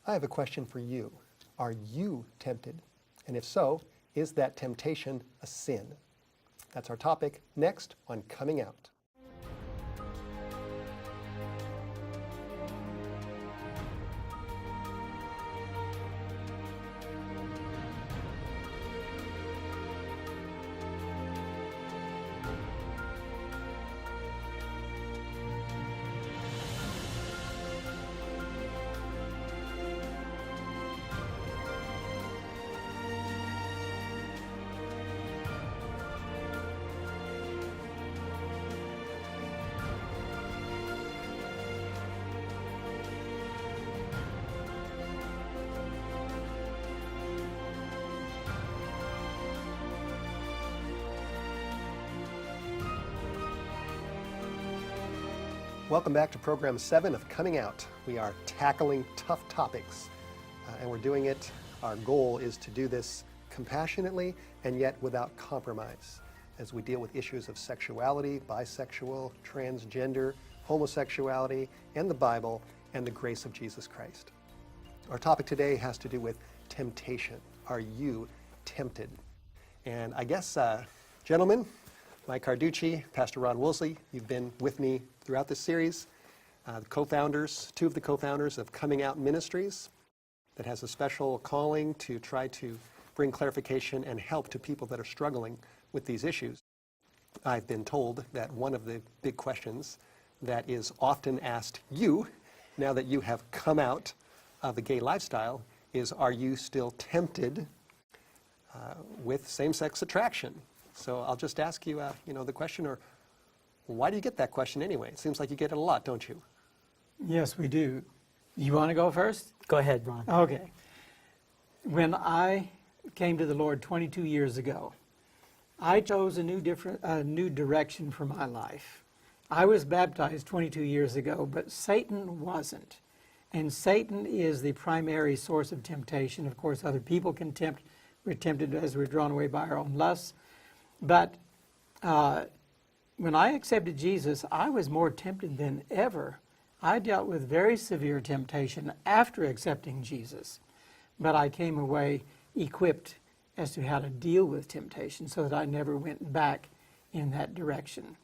I have a question for you. Are you tempted? And if so, is that temptation a sin? That's our topic next on Coming Out. Welcome back to Program 7 of Coming Out. We are tackling tough topics, and we're doing it. Our goal is to do this compassionately and yet without compromise as we deal with issues of sexuality, bisexual, transgender, homosexuality, and the Bible and the grace of Jesus Christ. Our topic today has to do with temptation. Are you tempted? And I guess, gentlemen, Mike Carducci, Pastor Ron Woolsey, you've been with me throughout this series. The co-founders, two of the co-founders of Coming Out Ministries, that has a special calling to try to bring clarification and help to people that are struggling with these issues. I've been told that one of the big questions that is often asked you, now that you have come out of the gay lifestyle, is are you still tempted with same-sex attraction? So I'll just ask you, the question, or why do you get that question anyway? It seems like you get it a lot, don't you? Yes, we do. You want to go first? Go ahead, Ron. Okay. When I came to the Lord 22 years ago, I chose a new direction for my life. I was baptized 22 years ago, but Satan wasn't. And Satan is the primary source of temptation. Of course, other people can tempt. We're tempted as we're drawn away by our own lusts. But when I accepted Jesus, I was more tempted than ever. I dealt with very severe temptation after accepting Jesus. But I came away equipped as to how to deal with temptation so that I never went back in that direction.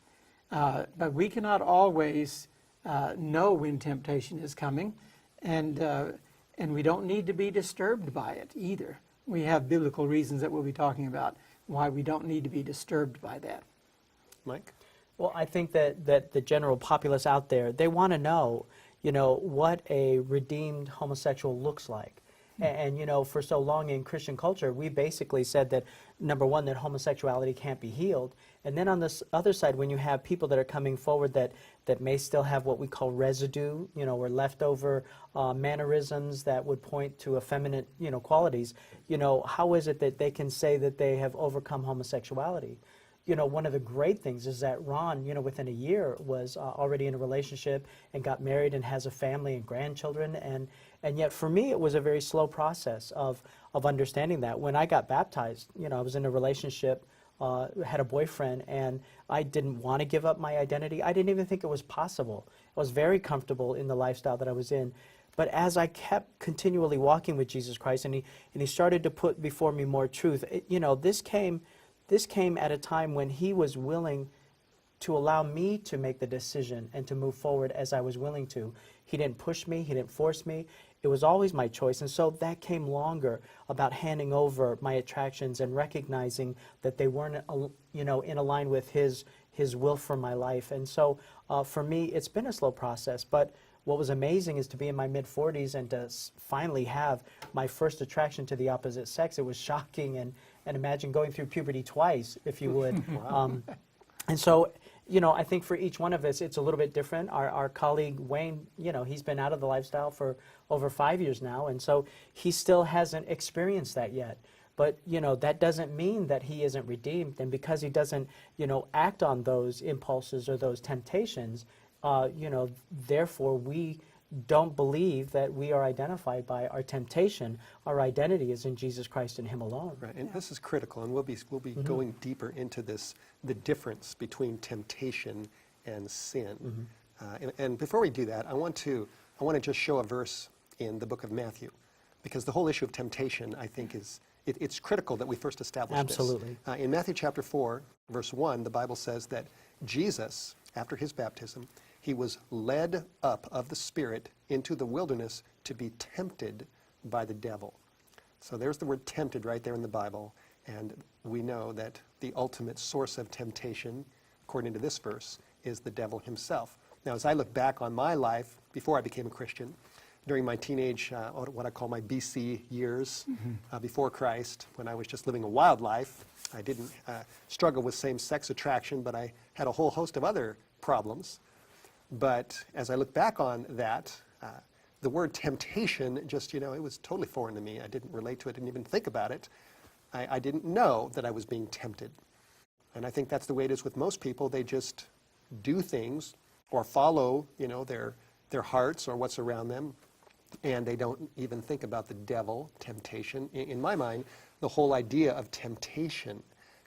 But we cannot always know when temptation is coming, and we don't need to be disturbed by it either. We have biblical reasons that we'll be talking about why we don't need to be disturbed by that. Mike? Well, I think that the general populace out there, they want to know, what a redeemed homosexual looks like. And, for so long in Christian culture, we basically said that, number one, that homosexuality can't be healed. And then on this other side, when you have people that are coming forward that may still have what we call residue, or leftover mannerisms that would point to effeminate, qualities, how is it that they can say that they have overcome homosexuality? One of the great things is that Ron, within a year was already in a relationship and got married and has a family and grandchildren. And yet for me, it was a very slow process of understanding that. When I got baptized, I was in a relationship, had a boyfriend, and I didn't want to give up my identity. I didn't even think it was possible. I was very comfortable in the lifestyle that I was in. But as I kept continually walking with Jesus Christ, and he started to put before me more truth, this came at a time when he was willing to allow me to make the decision and to move forward as I was willing to. He didn't push me. He didn't force me. It was always my choice. And so that came longer about handing over my attractions and recognizing that they weren't, in line with his will for my life. And so for me, it's been a slow process. But what was amazing is to be in my mid-40s and to finally have my first attraction to the opposite sex. It was shocking, and imagine going through puberty twice, if you would. Wow. And so, I think for each one of us, it's a little bit different. Our colleague, Wayne, he's been out of the lifestyle for over 5 years now, and so he still hasn't experienced that yet. But, that doesn't mean that he isn't redeemed, and because he doesn't, act on those impulses or those temptations, therefore we don't believe that we are identified by our temptation. Our identity is in Jesus Christ and him alone. Right, and this is critical, and we'll be going deeper into this, the difference between temptation and sin. And before we do that, I want to just show a verse in the book of Matthew, because the whole issue of temptation, I think, it's critical that we first establish Absolutely. this. In Matthew chapter 4, verse 1, the Bible says that Jesus, after his baptism, he was led up of the Spirit into the wilderness to be tempted by the devil. So there's the word tempted right there in the Bible, and we know that the ultimate source of temptation, according to this verse, is the devil himself. Now, as I look back on my life before I became a Christian, during my teenage, what I call my BC years, before Christ, when I was just living a wild life, I didn't struggle with same-sex attraction, but I had a whole host of other problems. But as I look back on that, the word temptation just, it was totally foreign to me. I didn't relate to it, didn't even think about it. I didn't know that I was being tempted. And I think that's the way it is with most people. They just do things or follow, their hearts or what's around them, and they don't even think about the devil, temptation. In my mind, the whole idea of temptation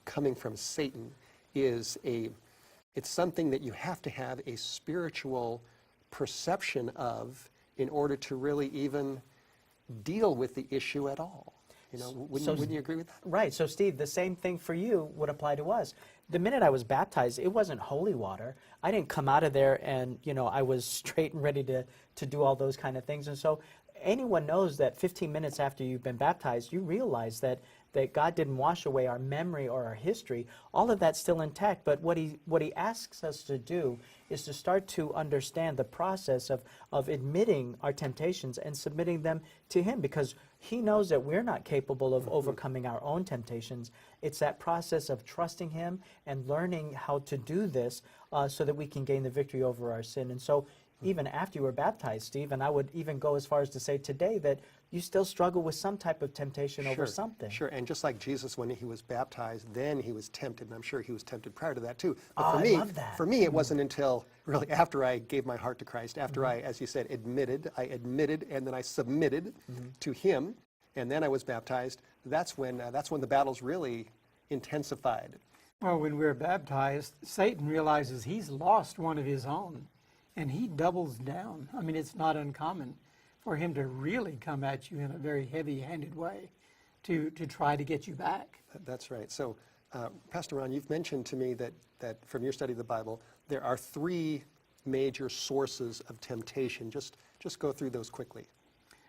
coming from Satan is it's something that you have to have a spiritual perception of in order to really even deal with the issue at all. Wouldn't you agree with that? Right. So, Steve, the same thing for you would apply to us. The minute I was baptized, it wasn't holy water. I didn't come out of there and, I was straight and ready to do all those kind of things. And so anyone knows that 15 minutes after you've been baptized, you realize that God didn't wash away our memory or our history. All of that's still intact. But what he asks us to do is to start to understand the process of admitting our temptations and submitting them to him, because he knows that we're not capable of overcoming our own temptations. It's that process of trusting him and learning how to do this so that we can gain the victory over our sin. And so even after you were baptized, Steve, and I would even go as far as to say today that you still struggle with some type of temptation over something. Sure, and just like Jesus, when he was baptized, then he was tempted, and I'm sure he was tempted prior to that too. But I love that. For me, it wasn't until really after I gave my heart to Christ, after I, as you said, admitted, and then I submitted to him, and then I was baptized. That's when the battles really intensified. Well, when we're baptized, Satan realizes he's lost one of his own, and he doubles down. I mean, it's not uncommon for him to really come at you in a very heavy-handed way to try to get you back. That's right. So, Pastor Ron, you've mentioned to me that from your study of the Bible, there are three major sources of temptation. Just go through those quickly.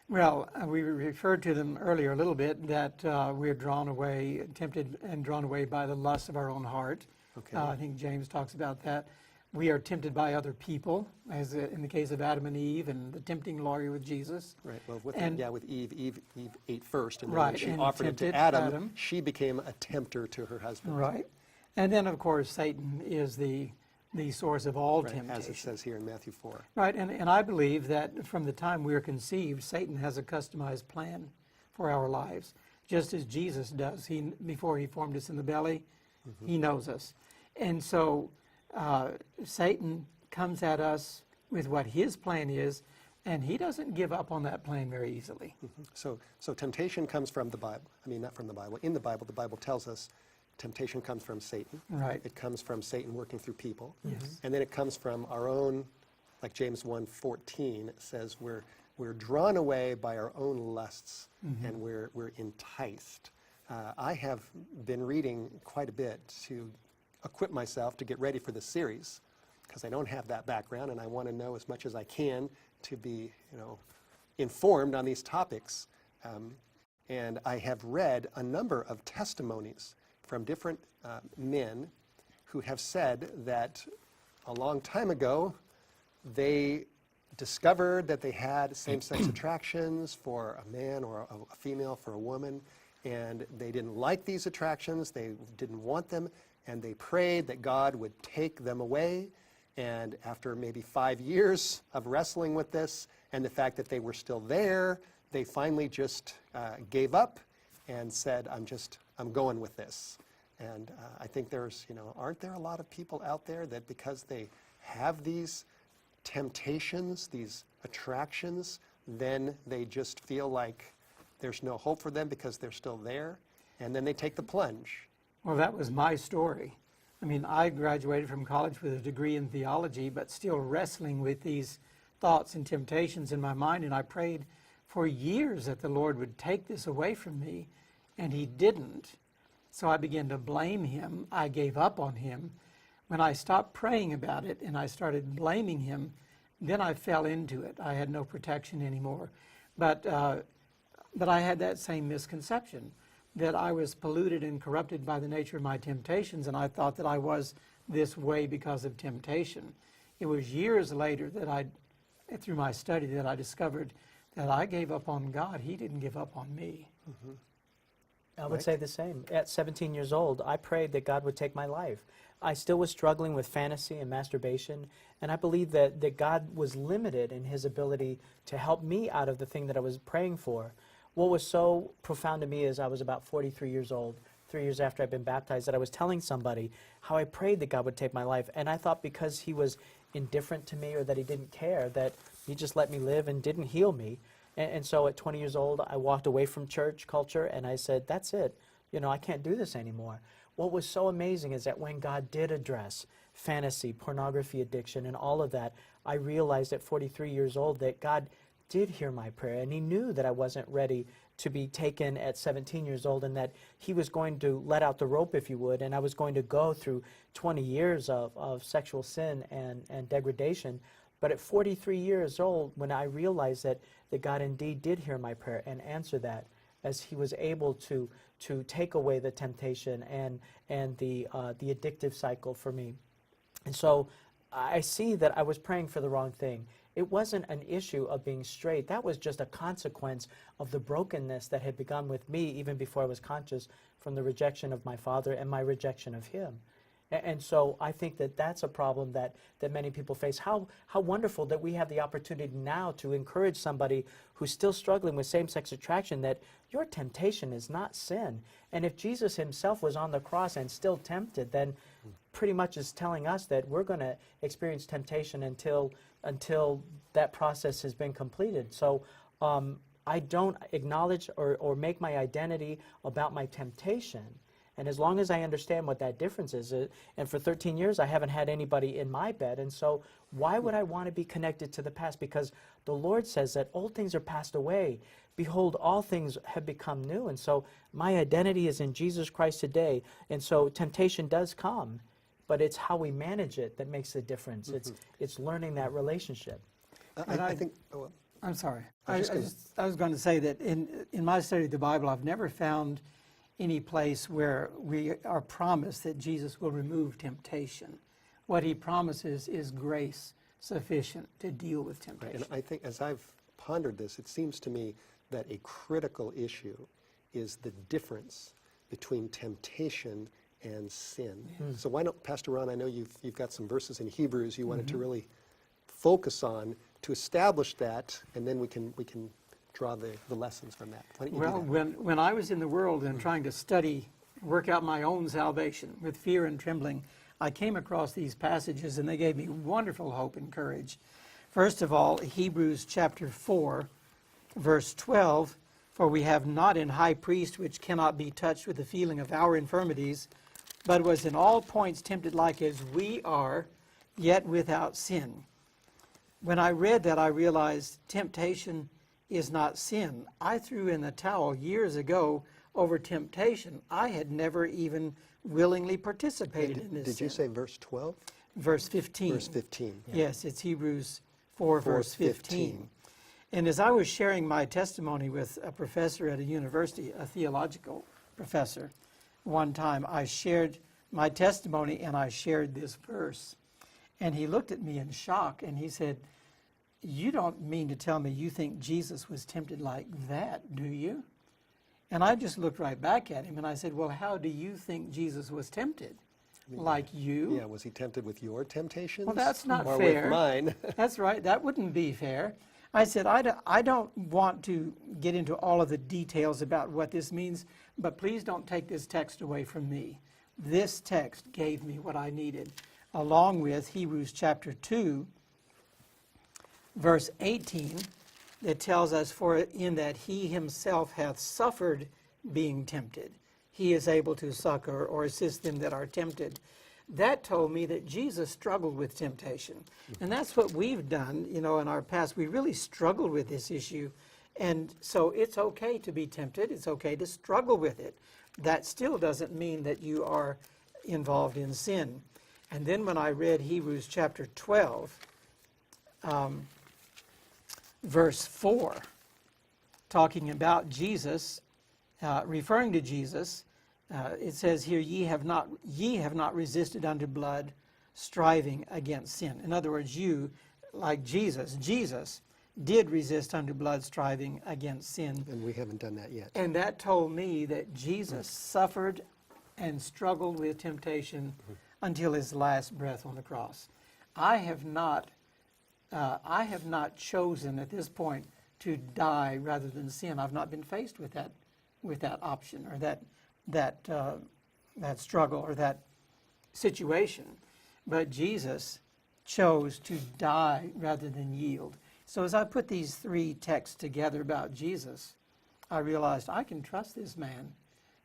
Well, we referred to them earlier a little bit, that we're drawn away, tempted and drawn away by the lust of our own heart. Okay. I think James talks about that. We are tempted by other people, as in the case of Adam and Eve and the tempting lawyer with Jesus. Right. Well, with Eve ate first, and then Right, when she and offered it to tempted Adam, Adam. she became a tempter to her husband. Right. And then, of course, Satan is the source of all Right, temptation. as it says here in Matthew 4. Right, and I believe that from the time we are conceived, Satan has a customized plan for our lives, just as Jesus does. Before he formed us in the belly, he knows us. And so Satan comes at us with what his plan is, and he doesn't give up on that plan very easily. So temptation comes from the Bible. I mean, not from the Bible. In the Bible tells us temptation comes from Satan. Right. It comes from Satan working through people. Yes. And then it comes from our own, like James 1:14 says, we're drawn away by our own lusts, and we're enticed. I have been reading quite a bit to equip myself to get ready for this series, because I don't have that background, and I want to know as much as I can to be, informed on these topics. And I have read a number of testimonies from different men who have said that a long time ago they discovered that they had same-sex attractions for a man or a female for a woman, and they didn't like these attractions, they didn't want them, and they prayed that God would take them away. And after maybe 5 years of wrestling with this and the fact that they were still there, they finally just gave up and said, I'm going with this. And I think aren't there a lot of people out there that because they have these temptations, these attractions, then they just feel like there's no hope for them because they're still there, and then they take the plunge. Well, that was my story. I mean, I graduated from college with a degree in theology, but still wrestling with these thoughts and temptations in my mind, and I prayed for years that the Lord would take this away from me, and he didn't. So I began to blame him. I gave up on him. When I stopped praying about it and I started blaming him, then I fell into it. I had no protection anymore. But I had that same misconception, that I was polluted and corrupted by the nature of my temptations, and I thought that I was this way because of temptation. It was years later that through my study, that I discovered that I gave up on God. He didn't give up on me. Mm-hmm. I would say the same. At 17 years old, I prayed that God would take my life. I still was struggling with fantasy and masturbation, and I believed that God was limited in his ability to help me out of the thing that I was praying for. What was so profound to me is I was about 43 years old, 3 years after I'd been baptized, that I was telling somebody how I prayed that God would take my life. And I thought because he was indifferent to me or that he didn't care, that he just let me live and didn't heal me. And so at 20 years old, I walked away from church culture and I said, that's it. You know, I can't do this anymore. What was so amazing is that when God did address fantasy, pornography addiction, and all of that, I realized at 43 years old that God did hear my prayer, and he knew that I wasn't ready to be taken at 17 years old, and that he was going to let out the rope, if you would, and I was going to go through 20 years of sexual sin and degradation. But at 43 years old, when I realized that God indeed did hear my prayer and answer that, as he was able to take away the temptation and the addictive cycle for me. And so I see that I was praying for the wrong thing. It wasn't an issue of being straight. That was just a consequence of the brokenness that had begun with me even before I was conscious, from the rejection of my father and my rejection of him. And so I think that that's a problem that many people face. How wonderful that we have the opportunity now to encourage somebody who's still struggling with same-sex attraction, that your temptation is not sin. And if Jesus himself was on the cross and still tempted, then pretty much is telling us that we're going to experience temptation until that process has been completed. So I don't acknowledge or make my identity about my temptation. And as long as I understand what that difference is, and for 13 years I haven't had anybody in my bed, and so why would I want to be connected to the past? Because the Lord says that old things are passed away. Behold, all things have become new. And so my identity is in Jesus Christ today. And so temptation does come, but it's how we manage it that makes the difference. Mm-hmm. It's learning that relationship. I think... Oh, well, I'm sorry. I was going to say that in my study of the Bible, I've never found any place where we are promised that Jesus will remove temptation. What he promises is grace sufficient to deal with temptation. and I think as I've pondered this, it seems to me that a critical issue is the difference between temptation and sin. Yes. So why don't, Pastor Ron, I know you've got some verses in Hebrews you wanted to really focus on to establish that, and then we can draw the lessons from that. Why don't you do that? When I was in the world and trying to study, work out my own salvation with fear and trembling, I came across these passages and they gave me wonderful hope and courage. First of all, Hebrews chapter 4, verse 12, for we have not an high priest which cannot be touched with the feeling of our infirmities, but was in all points tempted like as we are, yet without sin. When I read that, I realized temptation is not sin. I threw in the towel years ago over temptation. I had never even willingly participated in this Did you say verse 12? Verse 15. Verse 15. Yeah. Yes, it's Hebrews 4, verse 15. And as I was sharing my testimony with a professor at a university, a theological professor, one time I shared my testimony and I shared this verse. And he looked at me in shock and he said, "You don't mean to tell me you think Jesus was tempted like that, do you?" And I just looked right back at him and I said, "Well, how do you think Jesus was tempted? Like you?" Yeah, was he tempted with your temptations? Well, that's not or fair. With mine? That's right. That wouldn't be fair. I said, I don't want to get into all of the details about what this means, but please don't take this text away from me. This text gave me what I needed, along with Hebrews chapter 2, verse 18, that tells us, for in that he himself hath suffered being tempted, he is able to succor or assist them that are tempted. That told me that Jesus struggled with temptation. And that's what we've done, in our past. We really struggled with this issue. And so it's okay to be tempted. It's okay to struggle with it. That still doesn't mean that you are involved in sin. And then when I read Hebrews chapter 12, verse 4, talking about Jesus, referring to Jesus, it says here, ye have not resisted unto blood, striving against sin. In other words, you, like Jesus did resist unto blood, striving against sin. And we haven't done that yet. And that told me that Jesus suffered and struggled with temptation until his last breath on the cross. I have not chosen at this point to die rather than sin. I've not been faced with that option or that struggle or that situation. But Jesus chose to die rather than yield. So as I put these three texts together about Jesus, I realized I can trust this man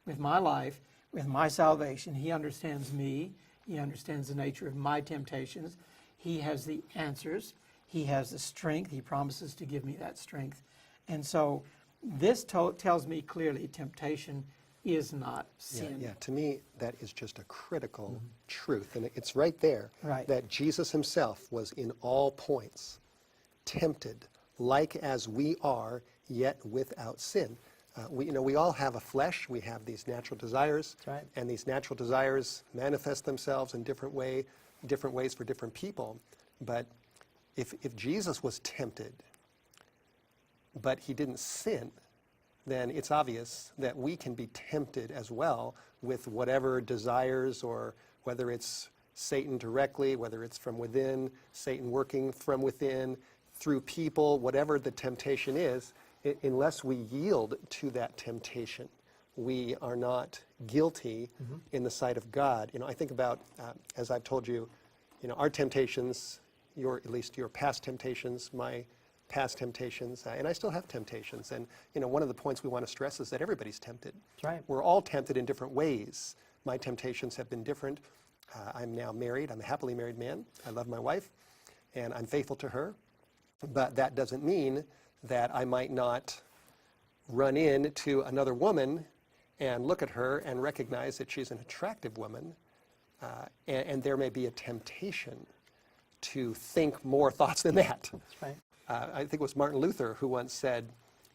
with my life, with my salvation. He understands me. He understands the nature of my temptations. He has the answers. He has the strength. He promises to give me that strength. And so this tells me clearly temptation is not sin. Yeah, to me, that is just a critical truth. And it's right there that Jesus himself was in all points tempted, like as we are, yet without sin. We all have a flesh. We have these natural desires. That's right. And these natural desires manifest themselves in different ways for different people. But if Jesus was tempted, but he didn't sin, then it's obvious that we can be tempted as well with whatever desires, or whether it's Satan directly, whether it's from within, Satan working from within, through people, whatever the temptation is, unless we yield to that temptation, we are not guilty in the sight of God. I think about, as I've told you, our temptations, at least your past temptations, my past temptations, and I still have temptations. And one of the points we want to stress is that everybody's tempted. That's right. We're all tempted in different ways. My temptations have been different. I'm now married. I'm a happily married man. I love my wife, and I'm faithful to her. But that doesn't mean that I might not run into another woman and look at her and recognize that she's an attractive woman, and there may be a temptation to think more thoughts than that. That's right. I think it was Martin Luther who once said,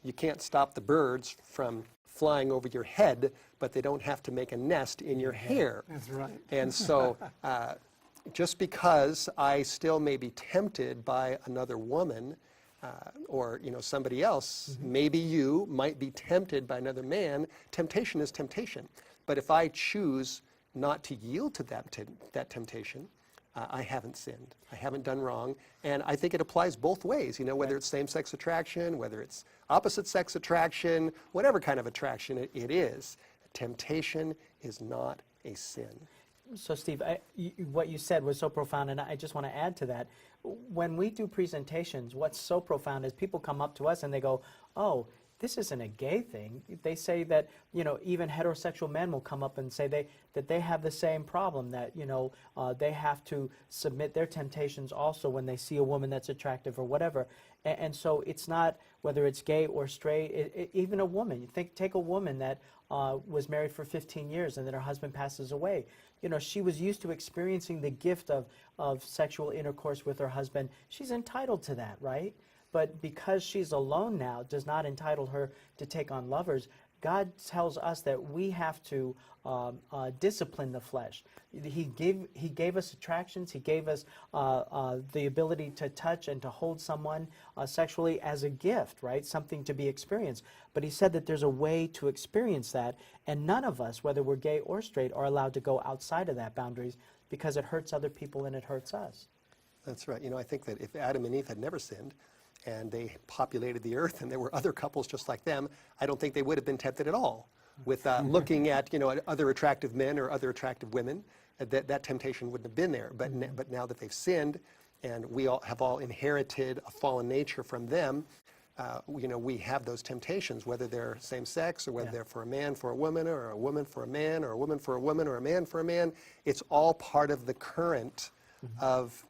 you can't stop the birds from flying over your head, but they don't have to make a nest in your hair. That's right. And so just because I still may be tempted by another woman, or somebody else, maybe you might be tempted by another man, temptation is temptation. But if I choose not to yield to that temptation, I haven't sinned. I haven't done wrong. And I think it applies both ways, whether it's same-sex attraction, whether it's opposite-sex attraction, whatever kind of attraction it is. Temptation is not a sin. So, Steve, what you said was so profound, and I just want to add to that. When we do presentations, what's so profound is people come up to us and they go, oh, this isn't a gay thing. They say that, even heterosexual men will come up and say that they have the same problem, that, they have to submit their temptations also when they see a woman that's attractive or whatever. And so it's not whether it's gay or straight, even a woman. Take a woman that was married for 15 years and then her husband passes away. She was used to experiencing the gift of sexual intercourse with her husband. She's entitled to that, right? But because she's alone now, does not entitle her to take on lovers. God tells us that we have to discipline the flesh. He gave us attractions. He gave us the ability to touch and to hold someone sexually as a gift, right? Something to be experienced. But he said that there's a way to experience that, and none of us, whether we're gay or straight, are allowed to go outside of that boundaries because it hurts other people and it hurts us. That's right. I think that if Adam and Eve had never sinned, and they populated the earth, and there were other couples just like them, I don't think they would have been tempted at all with looking at other attractive men or other attractive women. That temptation wouldn't have been there. But now that they've sinned, and we all have inherited a fallen nature from them, we have those temptations, whether they're same sex or whether they're for a man for a woman, or a woman for a man, or a woman for a woman, or a man for a man. It's all part of the current of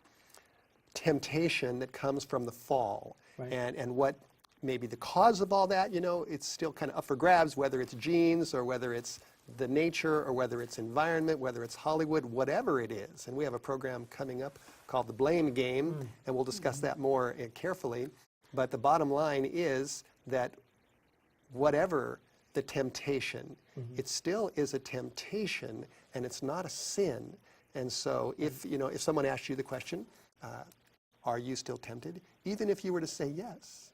temptation that comes from the fall. Right. And what maybe the cause of all that, it's still kind of up for grabs, whether it's genes or whether it's the nature or whether it's environment, whether it's Hollywood, whatever it is. And we have a program coming up called The Blame Game, and we'll discuss that more carefully. But the bottom line is that whatever the temptation, it still is a temptation, and it's not a sin. And so if someone asks you the question, are you still tempted? Even if you were to say yes,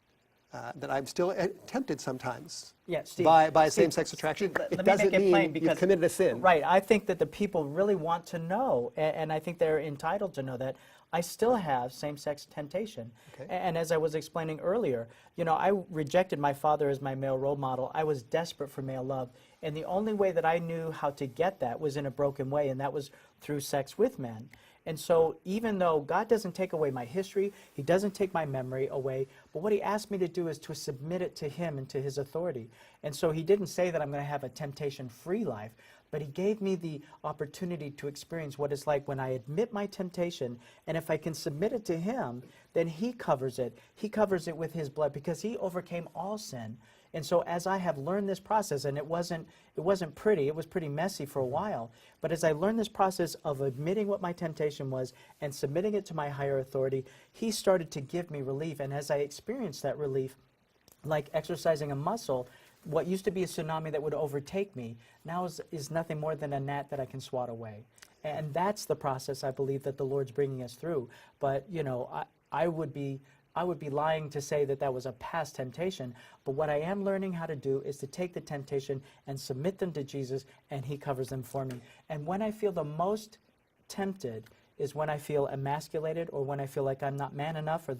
that I'm still tempted sometimes Steve, by same-sex attraction, it doesn't mean you've committed a sin. Right. I think that the people really want to know, and I think they're entitled to know that I still have same-sex temptation. Okay. And as I was explaining earlier, I rejected my father as my male role model. I was desperate for male love. And the only way that I knew how to get that was in a broken way, and that was through sex with men. And so even though God doesn't take away my history, he doesn't take my memory away, but what he asked me to do is to submit it to him and to his authority. And so he didn't say that I'm going to have a temptation-free life, but he gave me the opportunity to experience what it's like when I admit my temptation, and if I can submit it to him, then he covers it. He covers it with his blood because he overcame all sin. And so as I have learned this process, and it wasn't pretty, it was pretty messy for a while, but as I learned this process of admitting what my temptation was and submitting it to my higher authority, he started to give me relief. And as I experienced that relief, like exercising a muscle, what used to be a tsunami that would overtake me now is nothing more than a gnat that I can swat away. And that's the process I believe that the Lord's bringing us through. But, I would be lying to say that that was a past temptation, but what I am learning how to do is to take the temptation and submit them to Jesus, and he covers them for me. And when I feel the most tempted is when I feel emasculated, or when I feel like I'm not man enough, or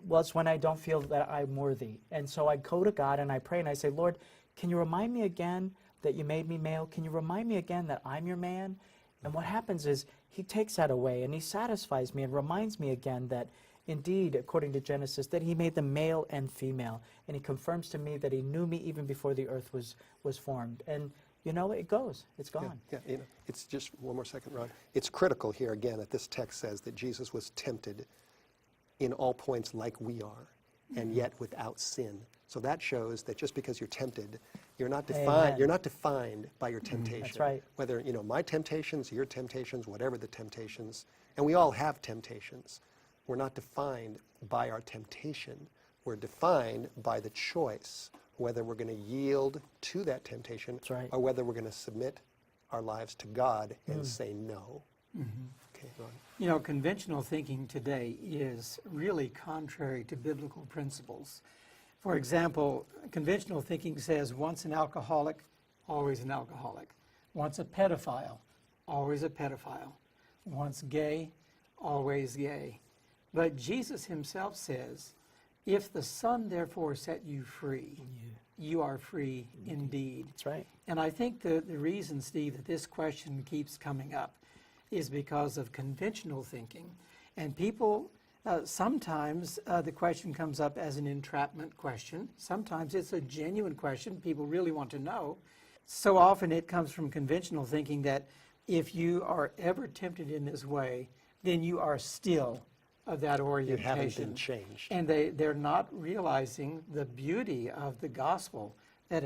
well, it's when I don't feel that I'm worthy. And so I go to God and I pray and I say, Lord, can you remind me again that you made me male? Can you remind me again that I'm your man? And what happens is he takes that away and he satisfies me and reminds me again that indeed, according to Genesis, that he made them male and female. And he confirms to me that he knew me even before the earth was formed. And it goes. It's gone. Yeah, it's just one more second, Ron. It's critical here again that this text says that Jesus was tempted in all points like we are, and yet without sin. So that shows that just because you're tempted, you're not defined. Amen. You're not defined by your temptation. That's right. Whether my temptations, your temptations, whatever the temptations, and we all have temptations. We're not defined by our temptation. We're defined by the choice whether we're going to yield to that temptation, That's right. or whether we're going to submit our lives to God and say no. Okay, Ron. Conventional thinking today is really contrary to biblical principles. For example, conventional thinking says once an alcoholic, always an alcoholic. Once a pedophile, always a pedophile. Once gay, always gay. But Jesus himself says, if the Son therefore set you free, you are free indeed. That's right. And I think the reason, Steve, that this question keeps coming up is because of conventional thinking. And people, sometimes the question comes up as an entrapment question. Sometimes it's a genuine question. People really want to know. So often it comes from conventional thinking that if you are ever tempted in this way, then you are still of that orientation. You haven't been changed. And they're not realizing the beauty of the gospel, that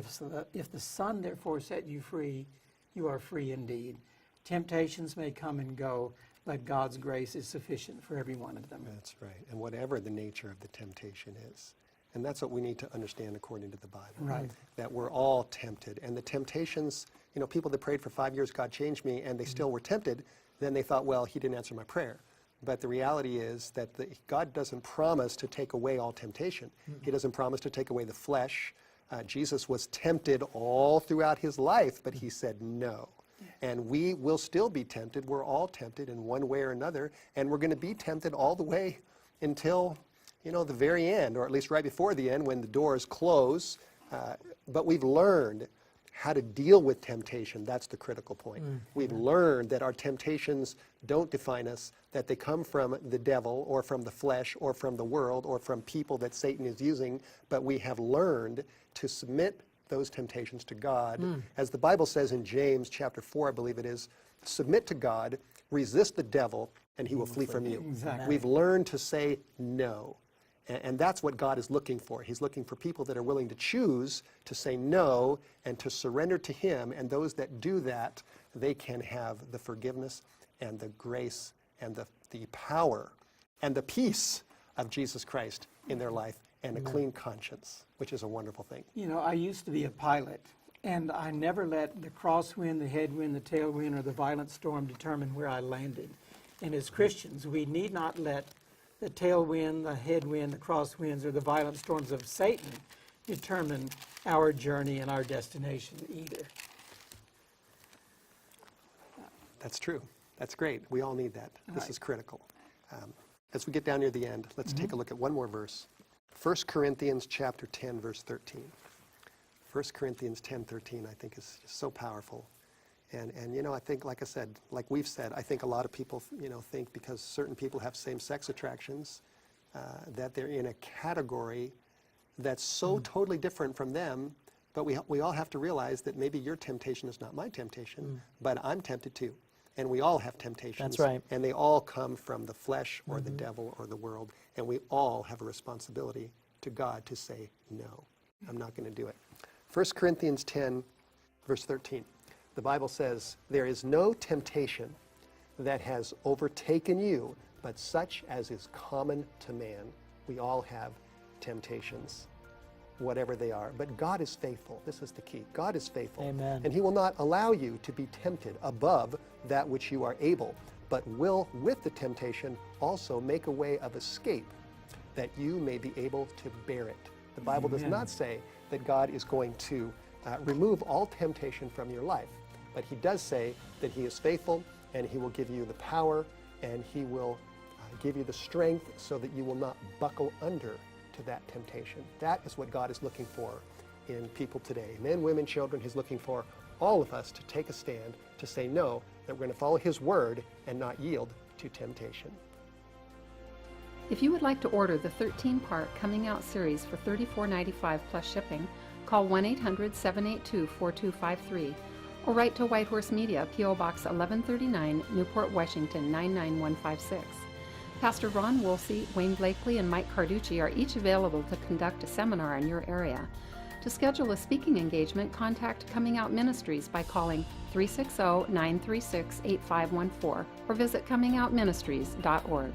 if the Son therefore set you free, you are free indeed. Temptations may come and go, but God's grace is sufficient for every one of them. That's right. And whatever the nature of the temptation is. And that's what we need to understand according to the Bible. Right. That we're all tempted. And the temptations, people that prayed for 5 years, God changed me, and they still were tempted, then they thought, well, he didn't answer my prayer. But the reality is that God doesn't promise to take away all temptation. He doesn't promise to take away the flesh. Jesus was tempted all throughout his life, but he said no. And we will still be tempted. We're all tempted in one way or another, and we're going to be tempted all the way until, the very end, or at least right before the end when the doors close. But we've learned how to deal with temptation. That's the critical point. We've learned that our temptations don't define us, that they come from the devil or from the flesh or from the world or from people that Satan is using, but we have learned to submit those temptations to God. As the Bible says in James chapter 4, I believe it is, submit to God, resist the devil, and he will flee from you. Exactly. We've learned to say no. And that's what God is looking for. He's looking for people that are willing to choose to say no and to surrender to Him. And those that do that, they can have the forgiveness and the grace and the power and the peace of Jesus Christ in their life and a clean conscience, which is a wonderful thing. You know, I used to be a pilot, and I never let the crosswind, the headwind, the tailwind, or the violent storm determine where I landed. And as Christians, we need not let the tailwind, the headwind, the crosswinds, or the violent storms of Satan determine our journey and our destination either. That's true. That's great. We all need that. This Right. is critical. As we get down near the end, let's take a look at one more verse. 1 Corinthians chapter 10, verse 13. 1 Corinthians 10:13, I think, is just so powerful. And you know, I think, like I said, like we've said, I think a lot of people, you know, think because certain people have same-sex attractions, that they're in a category that's so totally different from them. But we all have to realize that maybe your temptation is not my temptation, but I'm tempted too. And we all have temptations. That's right. And they all come from the flesh or the devil or the world. And we all have a responsibility to God to say, no, I'm not going to do it. 1 Corinthians 10, verse 13. The Bible says, there is no temptation that has overtaken you, but such as is common to man. We all have temptations, whatever they are. But God is faithful. This is the key. God is faithful. Amen. And He will not allow you to be tempted above that which you are able, but will, with the temptation, also make a way of escape, that you may be able to bear it. The Bible does not say that God is going to remove all temptation from your life, but He does say that He is faithful, and He will give you the power, and He will give you the strength so that you will not buckle under to that temptation. That is what God is looking for in people today. Men, women, children. He's looking for all of us to take a stand, to say no, that we're going to follow His word and not yield to temptation. If you would like to order the 13-part Coming Out series for $34.95 plus shipping, call 1-800-782-4253 or write to White Horse Media, P.O. Box 1139, Newport, Washington 99156. Pastor Ron Woolsey, Wayne Blakely, and Mike Carducci are each available to conduct a seminar in your area. To schedule a speaking engagement, contact Coming Out Ministries by calling 360-936-8514 or visit comingoutministries.org.